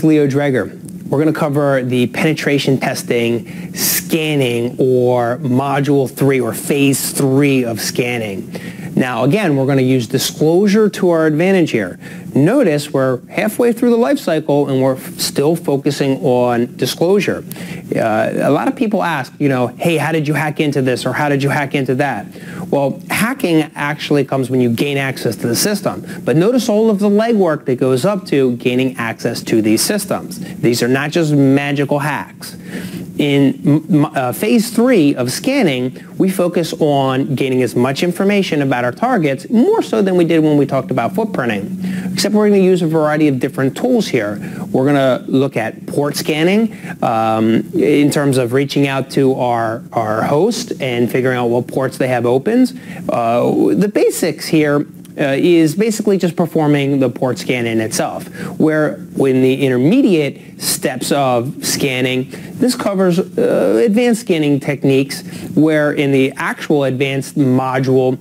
Leo Dreger. We're going to cover the penetration testing, scanning, or module 3 or phase 3 of scanning. Now again, we're going to use disclosure to our advantage here. Notice we're halfway through the life cycle and we're still focusing on disclosure. A lot of people ask, hey, how did you hack into this or how did you hack into that? Well, hacking actually comes when you gain access to the system. But notice all of the legwork that goes up to gaining access to these systems. These are not just magical hacks. In phase 3 of scanning, we focus on gaining as much information about our targets, more so than we did when we talked about footprinting. Except we're going to use a variety of different tools here. We're going to look at port scanning in terms of reaching out to our host and figuring out what ports they have opens. The basics here is basically just performing the port scan in itself, where in the intermediate steps of scanning, this covers advanced scanning techniques, where in the actual advanced module,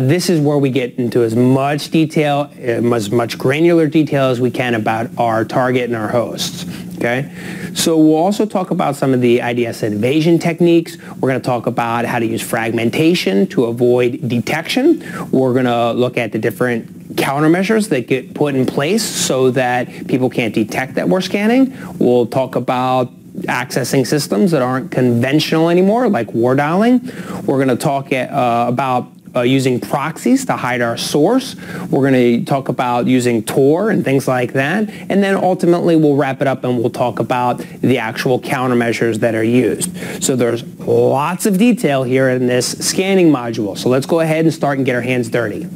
this is where we get into as much detail, as much granular detail as we can about our target and our hosts. Okay, so we'll also talk about some of the IDS invasion techniques. We're going to talk about how to use fragmentation to avoid detection. We're going to look at the different countermeasures that get put in place so that people can't detect that we're scanning. We'll talk about accessing systems that aren't conventional anymore, like war dialing. We're going to talk about using proxies to hide our source. We're going to talk about using Tor and things like that. And then ultimately we'll wrap it up and we'll talk about the actual countermeasures that are used. So there's lots of detail here in this scanning module. So let's go ahead and start and get our hands dirty.